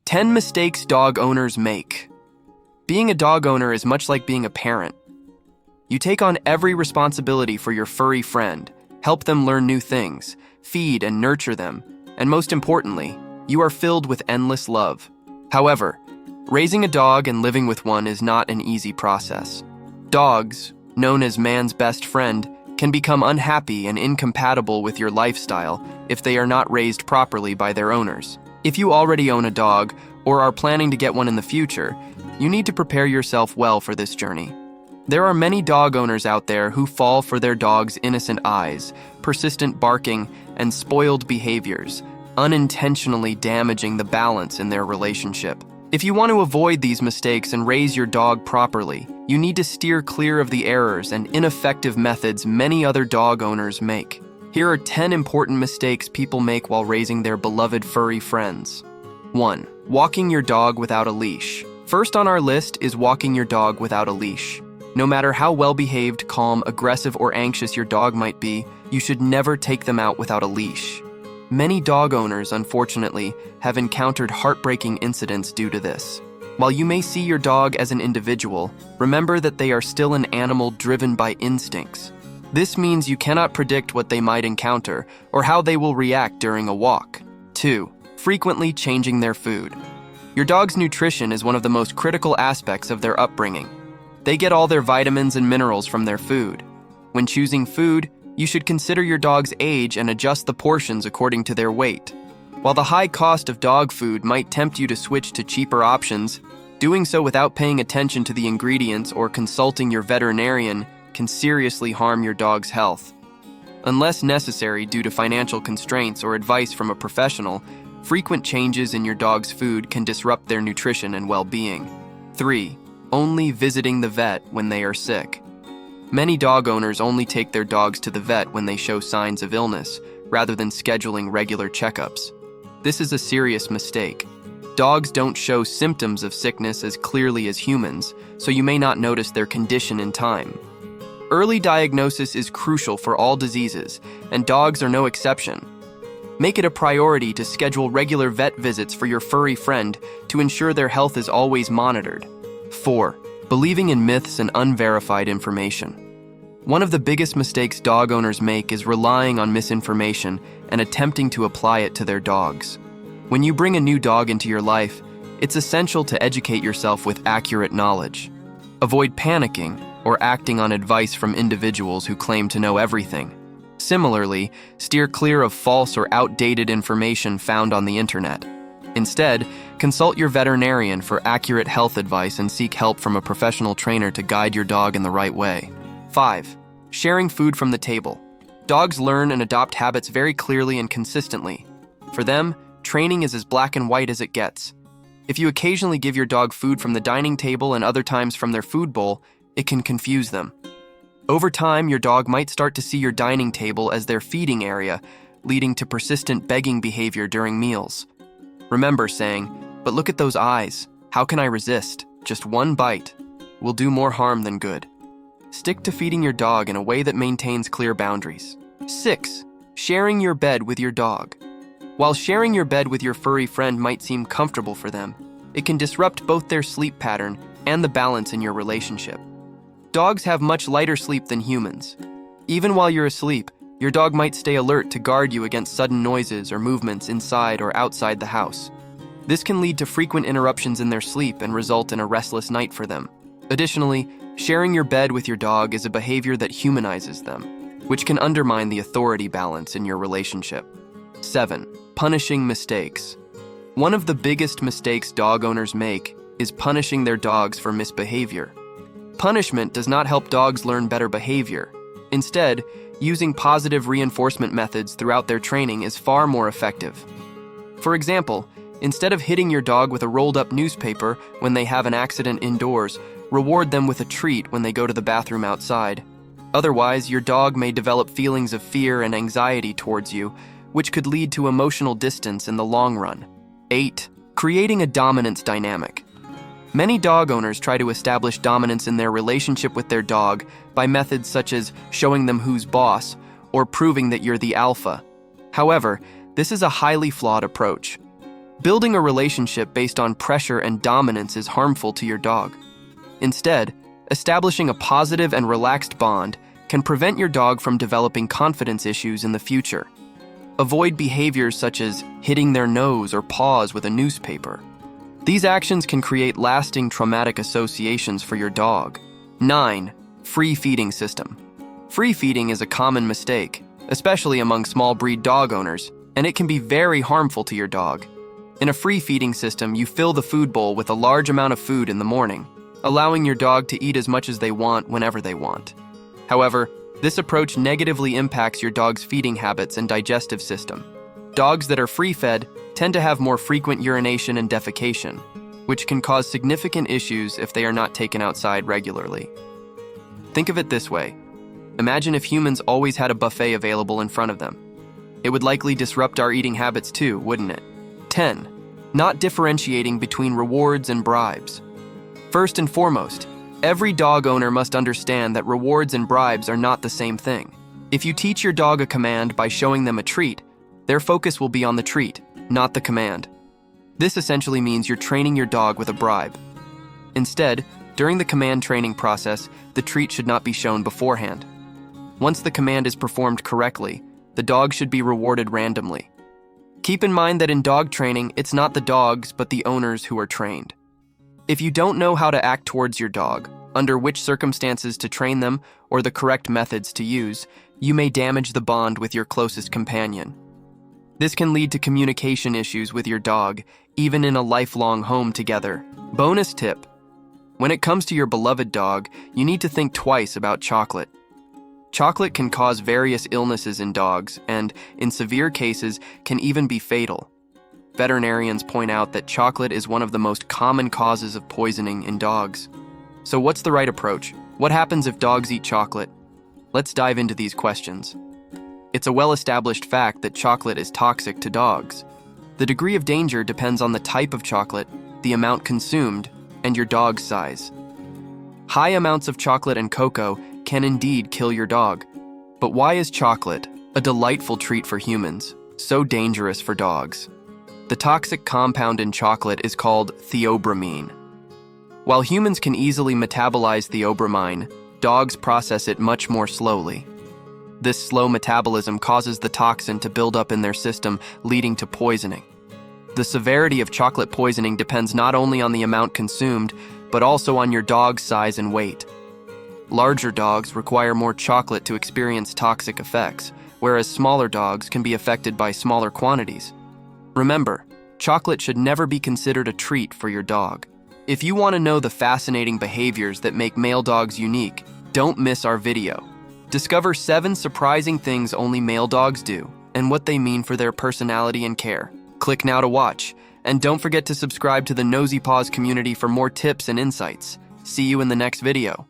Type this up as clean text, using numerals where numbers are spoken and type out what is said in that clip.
10 mistakes dog owners make. Being a dog owner is much like being a parent. You take on every responsibility for your furry friend, help them learn new things, feed and nurture them, and most importantly, you are filled with endless love. However, raising a dog and living with one is not an easy process. Dogs, known as man's best friend, can become unhappy and incompatible with your lifestyle if they are not raised properly by their owners. If you already own a dog or are planning to get one in the future, you need to prepare yourself well for this journey. There are many dog owners out there who fall for their dog's innocent eyes, persistent barking, and spoiled behaviors, unintentionally damaging the balance in their relationship. If you want to avoid these mistakes and raise your dog properly, you need to steer clear of the errors and ineffective methods many other dog owners make. Here are 10 important mistakes people make while raising their beloved furry friends. 1. Walking your dog without a leash. First on our list is walking your dog without a leash. No matter how well-behaved, calm, aggressive, or anxious your dog might be, you should never take them out without a leash. Many dog owners, unfortunately, have encountered heartbreaking incidents due to this. While you may see your dog as an individual, remember that they are still an animal driven by instincts. This means you cannot predict what they might encounter or how they will react during a walk. 2. Frequently changing their food. Your dog's nutrition is one of the most critical aspects of their upbringing. They get all their vitamins and minerals from their food. When choosing food, you should consider your dog's age and adjust the portions according to their weight. While the high cost of dog food might tempt you to switch to cheaper options, doing so without paying attention to the ingredients or consulting your veterinarian can seriously harm your dog's health. Unless necessary due to financial constraints or advice from a professional, frequent changes in your dog's food can disrupt their nutrition and well-being. 3. Only visiting the vet when they are sick. Many dog owners only take their dogs to the vet when they show signs of illness, rather than scheduling regular checkups. This is a serious mistake. Dogs don't show symptoms of sickness as clearly as humans, so you may not notice their condition in time. Early diagnosis is crucial for all diseases, and dogs are no exception. Make it a priority to schedule regular vet visits for your furry friend to ensure their health is always monitored. 4. Believing in myths and unverified information. One of the biggest mistakes dog owners make is relying on misinformation and attempting to apply it to their dogs. When you bring a new dog into your life, it's essential to educate yourself with accurate knowledge. Avoid panicking or acting on advice from individuals who claim to know everything. Similarly, steer clear of false or outdated information found on the internet. Instead, consult your veterinarian for accurate health advice and seek help from a professional trainer to guide your dog in the right way. 5. Sharing food from the table. Dogs learn and adopt habits very clearly and consistently. For them, training is as black and white as it gets. If you occasionally give your dog food from the dining table and other times from their food bowl, it can confuse them. Over time, your dog might start to see your dining table as their feeding area, leading to persistent begging behavior during meals. Remember saying, "But look at those eyes. How can I resist? Just one bite will do more harm than good." Stick to feeding your dog in a way that maintains clear boundaries. 6. Sharing your bed with your dog. While sharing your bed with your furry friend might seem comfortable for them, it can disrupt both their sleep pattern and the balance in your relationship. Dogs have much lighter sleep than humans. Even while you're asleep, your dog might stay alert to guard you against sudden noises or movements inside or outside the house. This can lead to frequent interruptions in their sleep and result in a restless night for them. Additionally, sharing your bed with your dog is a behavior that humanizes them, which can undermine the authority balance in your relationship. 7. Punishing mistakes. One of the biggest mistakes dog owners make is punishing their dogs for misbehavior. Punishment does not help dogs learn better behavior. Instead, using positive reinforcement methods throughout their training is far more effective. For example, instead of hitting your dog with a rolled-up newspaper when they have an accident indoors, reward them with a treat when they go to the bathroom outside. Otherwise, your dog may develop feelings of fear and anxiety towards you, which could lead to emotional distance in the long run. 8. Creating a dominance dynamic. Many dog owners try to establish dominance in their relationship with their dog by methods such as showing them who's boss or proving that you're the alpha. However, this is a highly flawed approach. Building a relationship based on pressure and dominance is harmful to your dog. Instead, establishing a positive and relaxed bond can prevent your dog from developing confidence issues in the future. Avoid behaviors such as hitting their nose or paws with a newspaper. These actions can create lasting traumatic associations for your dog. 9. Free feeding system. Free feeding is a common mistake, especially among small breed dog owners, and it can be very harmful to your dog. In a free feeding system, you fill the food bowl with a large amount of food in the morning, allowing your dog to eat as much as they want whenever they want. However, this approach negatively impacts your dog's feeding habits and digestive system. Dogs that are free-fed tend to have more frequent urination and defecation, which can cause significant issues if they are not taken outside regularly. Think of it this way. Imagine if humans always had a buffet available in front of them. It would likely disrupt our eating habits too, wouldn't it? 10. Not differentiating between rewards and bribes. First and foremost, every dog owner must understand that rewards and bribes are not the same thing. If you teach your dog a command by showing them a treat, their focus will be on the treat, not the command. This essentially means you're training your dog with a bribe. Instead, during the command training process, the treat should not be shown beforehand. Once the command is performed correctly, the dog should be rewarded randomly. Keep in mind that in dog training, it's not the dogs, but the owners who are trained. If you don't know how to act towards your dog, under which circumstances to train them, or the correct methods to use, you may damage the bond with your closest companion. This can lead to communication issues with your dog, even in a lifelong home together. Bonus tip: when it comes to your beloved dog, you need to think twice about chocolate. Chocolate can cause various illnesses in dogs and, in severe cases, can even be fatal. Veterinarians point out that chocolate is one of the most common causes of poisoning in dogs. So what's the right approach? What happens if dogs eat chocolate? Let's dive into these questions. It's a well-established fact that chocolate is toxic to dogs. The degree of danger depends on the type of chocolate, the amount consumed, and your dog's size. High amounts of chocolate and cocoa can indeed kill your dog. But why is chocolate, a delightful treat for humans, so dangerous for dogs? The toxic compound in chocolate is called theobromine. While humans can easily metabolize theobromine, dogs process it much more slowly. This slow metabolism causes the toxin to build up in their system, leading to poisoning. The severity of chocolate poisoning depends not only on the amount consumed, but also on your dog's size and weight. Larger dogs require more chocolate to experience toxic effects, whereas smaller dogs can be affected by smaller quantities. Remember, chocolate should never be considered a treat for your dog. If you want to know the fascinating behaviors that make male dogs unique, don't miss our video. Discover 7 surprising things only male dogs do and what they mean for their personality and care. Click now to watch, and don't forget to subscribe to the Nosy Paws community for more tips and insights. See you in the next video.